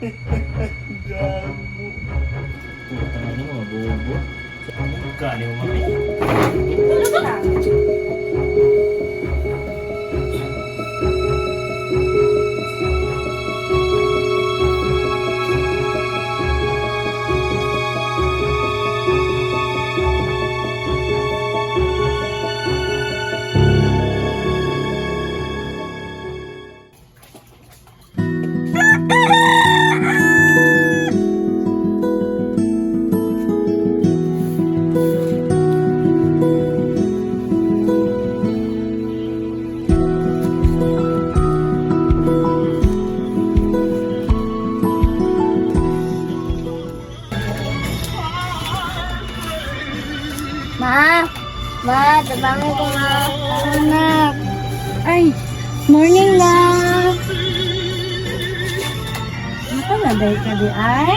Gago. Putang ano mga bobo. Kali mo mami. Tulog na. Tabangan ko nga. Anak. Ay, morning love. Nakaladay ka di ay?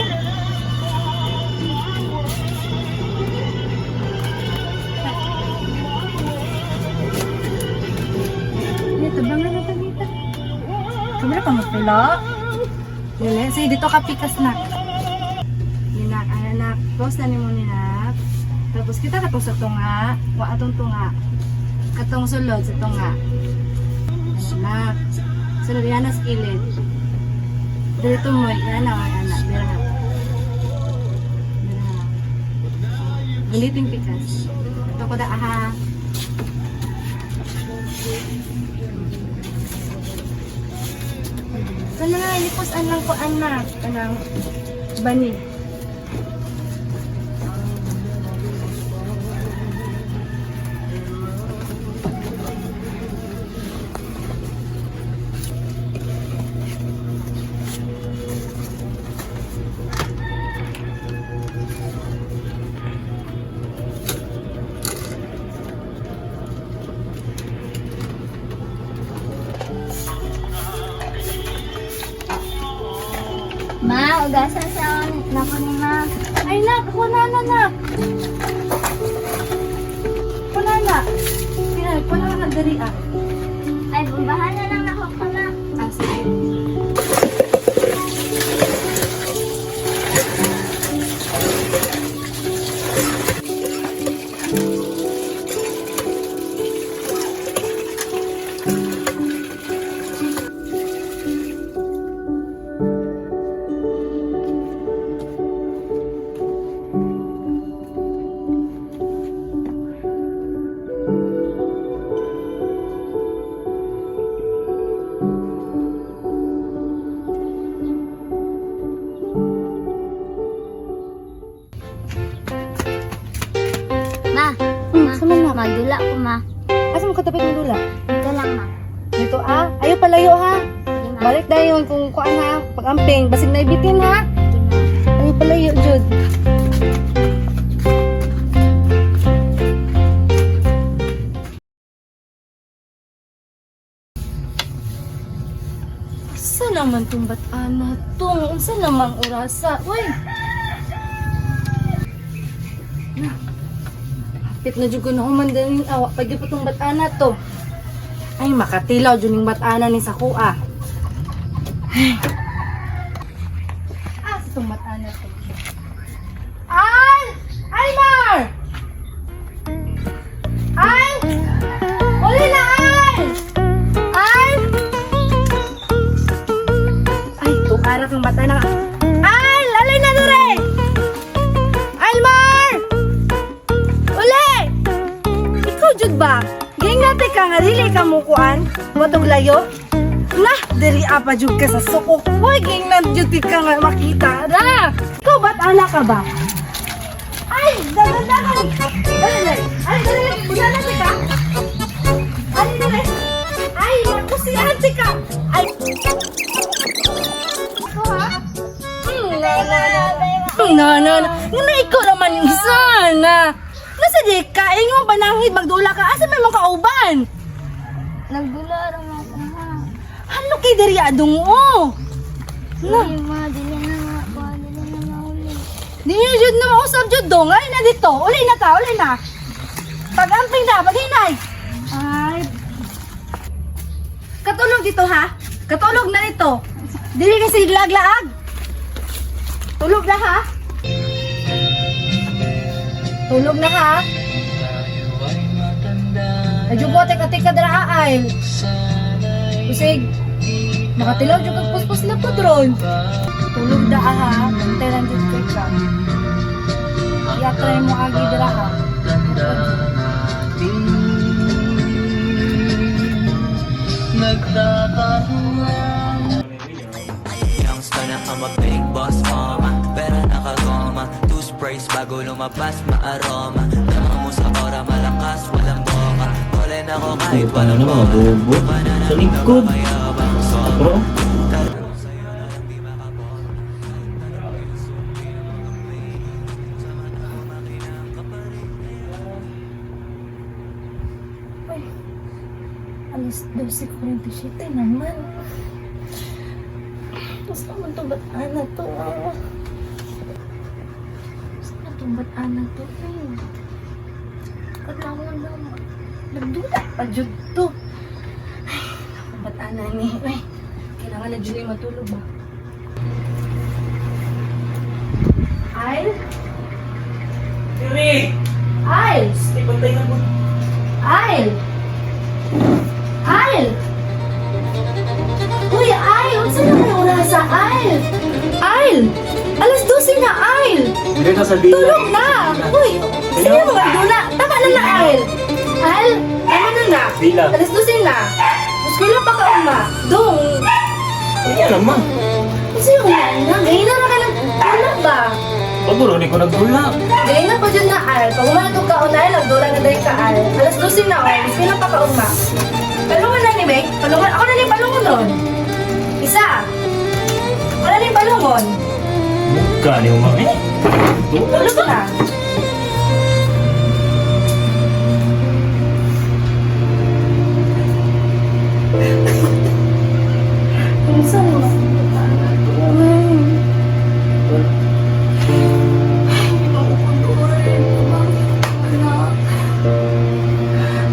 Ay, tabangan na dito. Kamera ka magpilo? Dili, sige dito ka pikas na. Ninak, anak. Close na ni mo ninak. Tapos kita katong sa tunga, wa atong tunga. Katong sulod sa tunga. Anak. Sulod yan sa kilid. Dito mo, yan na, anak. Bira. Ulitin pikas. Ito ko da, aha. Sana nga, ilipusan lang ko, anak. Anang bani. Ma, ugasan sa nako ni ma. Ay, nak, kunana, nak. Kunana. Pinay, kunana na dari, ah. Ay, bumbahan na lang ako ka ma. Ah, sige. Ma, Sama na. magdula ko ma. Asa mo katapit ng dula? Ito lang ma. Dito, ah. Ayaw palayo, ha. Sige ma. Balik na yun kung kuan ha. Pag-amping, basig na ibitin, ha. Sige ma. Ayaw palayo, Jud. Asa naman itong bat-ana tong? Asa naman orasa? Uy! Hapit na dyan ko na umandanin awa. Pagyo pa itong bat-ana to. Ay, makatilaw dyan yung bat-ana ni Sakua. Ay. Asa itong bat-ana to? Ay! Ay, Mar! Ay! Uli na, Ay! Ay! Ay, tukarat yung mata na. Ay! Lalay na dure! Ay, Mar! Uli! Ikaw, Jud ba? Geng natin ka nga, dili ka mukuan. Matog layo. Nah, diri apa jud ka sa suko. Hoy, geng na jud ka nga makita. Ra! Ikaw ba't anak ka ba? Ay! Dagan! Dali! Ay, dali! Bulan na ka! Ay, dali! Ay, makusiyahan ka! Ay! Ito ha? Na. Nga ikaw naman isa na. Nasa di ka, ingon ba nang magdula ka? Asa may mga kauban? Nagdula rin ako ma. Halo kay diri adong o. Na, Sige ma, dili na nga ako. Dili na mauli. di niyo jud na mausap jud dong. Ay na dito. Uli na ta, uli na. Pag-amping na, paghinay. Ay. Katulog dito ha. Katulog na dito. Dili kasi laglaag. Tulog na ha? Tulog na ha? Medyo po, teka dara Ail. Kusig, makatilaw dyan kag puspos na po dron. Tulog na ha? Bantay lang dyan ka. Iatry mo agi dara ha? Youngster na I'm a big boss mama Pera nakagoma Two sprays bago lumabas maaroma Tama mo sa ora malakas walang boka Kulen ako kahit Puta na walang mga bobo. Sa likod. Bro. Uy, alas 12:47 naman. Tapos naman itong bataan na to. Tapos naman itong bataan na to. Kailangan naman. Nagduda pa dyan to. Ay, itong bataan na ni. Ay, kailangan na dyan matulog ba? Ail? Kiri! Ail! Ay, bantay na mo. Ail! Ail! Uy, Ail! Unsa na kayo oras sa Ail? Ail! Alas 12 na, Ail! Hindi na sabihin. Tulog na! Uy! Sige mo kayo na! Tama na na, Ail! Ail! Tama na na! Bila. Alas 12 na! Mas kulang pa ka uma! Dong! Kaya naman. Kasi yung na, gayna na ka nagtulog ba? Paguro, di ko nagdula. Gayna pa dyan na, Ail. Pag umatog ka, unay lang, doon na dahil ka, Ail. Alas 12 na, Ail. Mas kulang pa ka uma. Palungan na ni Meg. Palungan. Ako na ni palungon nun. Isa. Ako na ni palungon. Buka ni umang eh. Tulog na. Minsan mo.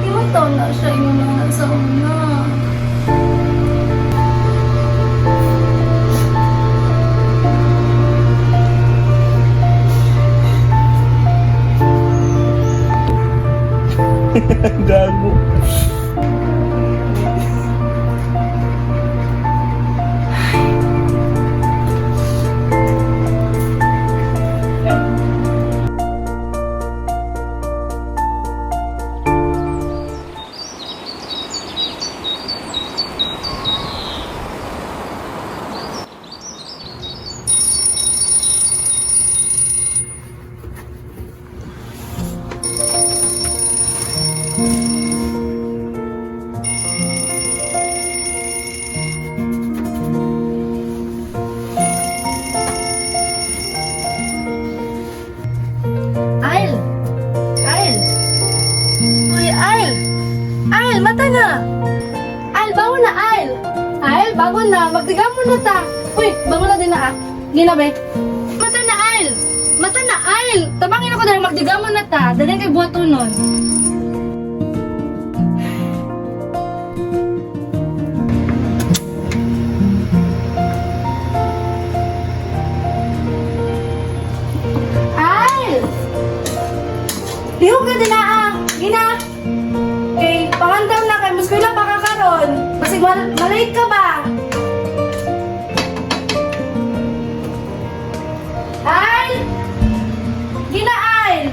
Iwataw na siya yung mga sa una. Gago. Ail! Ail! Uy, Ail! Ail, mata na! Ail, bangon na, Ail! Ail, bangon na! Magtiga mo na ta! Uy, bangon na din na ah! Ginabi! Mata na, Ail! Mata na, Ail! Tabangin ako dahil magtiga mo na ta! Dali kay buhato nun! Ail! Lihog ka din na ah! Gina! Okay, pangandam na kay Muskuila pa ka karon. Basig malate ka ba? Ail! Gina, Ail!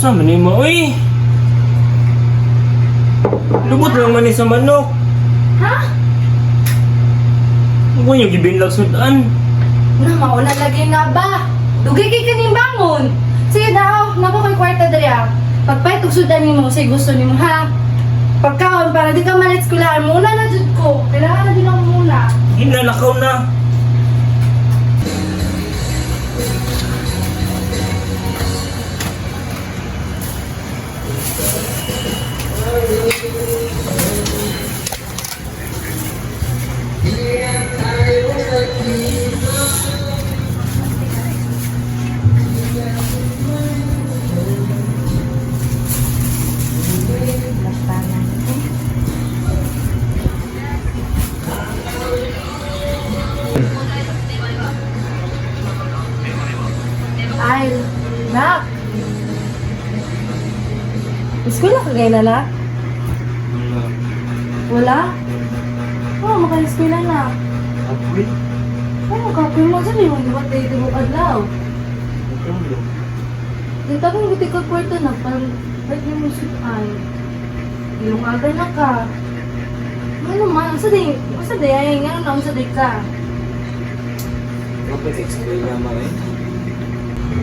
Sa man mo, uy! Lubot lang man sa manok. Ha? Huwag mo yung gibinlag sudan. Na, mauna lagi na ba? Dugay kay kaning bangon. Sige daw, nako kay kwarta diri ah. Pagpay tugsudan nimo say gusto nimo ha. Pagkaon para di ka malit skulahan muna na jud ko. Kailangan na din ako muna. Hinanakaw na. Ay, nak. Eskwela ka ngayon, anak? Wala. Wala? Oo, maka-eskwela na. Apoy? Oo, kapil mo dyan, yung ibat na ito mong adlaw. Ito. Dito akong buti ka kwarto na, parang kahit yung musikan. Yung aga na ka. Ano man, sa day, ay, nga na, sa day ka. Kapag explain naman eh.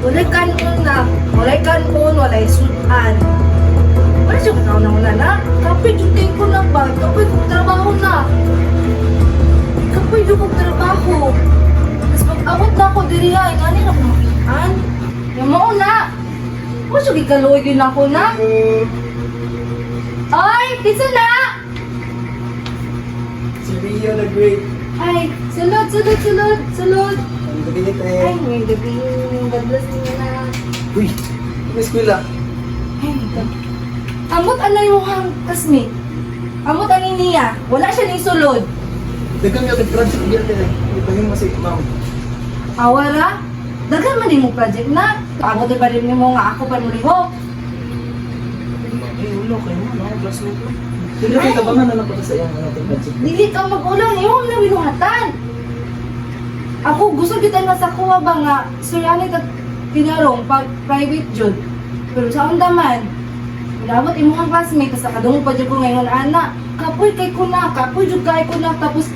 Walay kanon na, walay kanon, walay sudan. Wala siya kataw na wala na. Kapit yung ting ko na ba? Kapit kong trabaho na. Kapit yung kong trabaho. Tapos pag-abot na ako diri ay, nga nila akong makitaan. Yung mo na. Wala siya kikaluoy yun ako na. Ay, kisa na! Si Rio the Great. Ay, sulod. Ang gabi Ay, may gabi. God bless niya na. Uy! May eskwela. Ay, my God. Amot anay mo hang kasmi. Amot ang iniya. Wala siya ni sulod. Dagang yung project niya din eh. Ipahing mo si ma'am. Awara? Dagan man mo project na. Ako di pa rin mo nga ako pa mo lihok. Eh, ulo kayo mo. Mga classmate ko. Hindi kayo kabangan na lang ko sa iyang project. Dili ka mag-ulang. Iyon na binuhatan. Ako gusto kita nga sa kuha ba nga suryanit at tinarong pag private job. Pero sa undaman, inabot imuhang classmate sa kadungog pa dyan ko ngayon, anak. Kapoy kay ko na, kapoy jud kay ko na. Tapos,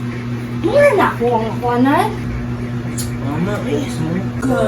mura na ako ang kuanan. Mama, eh, smoke ka.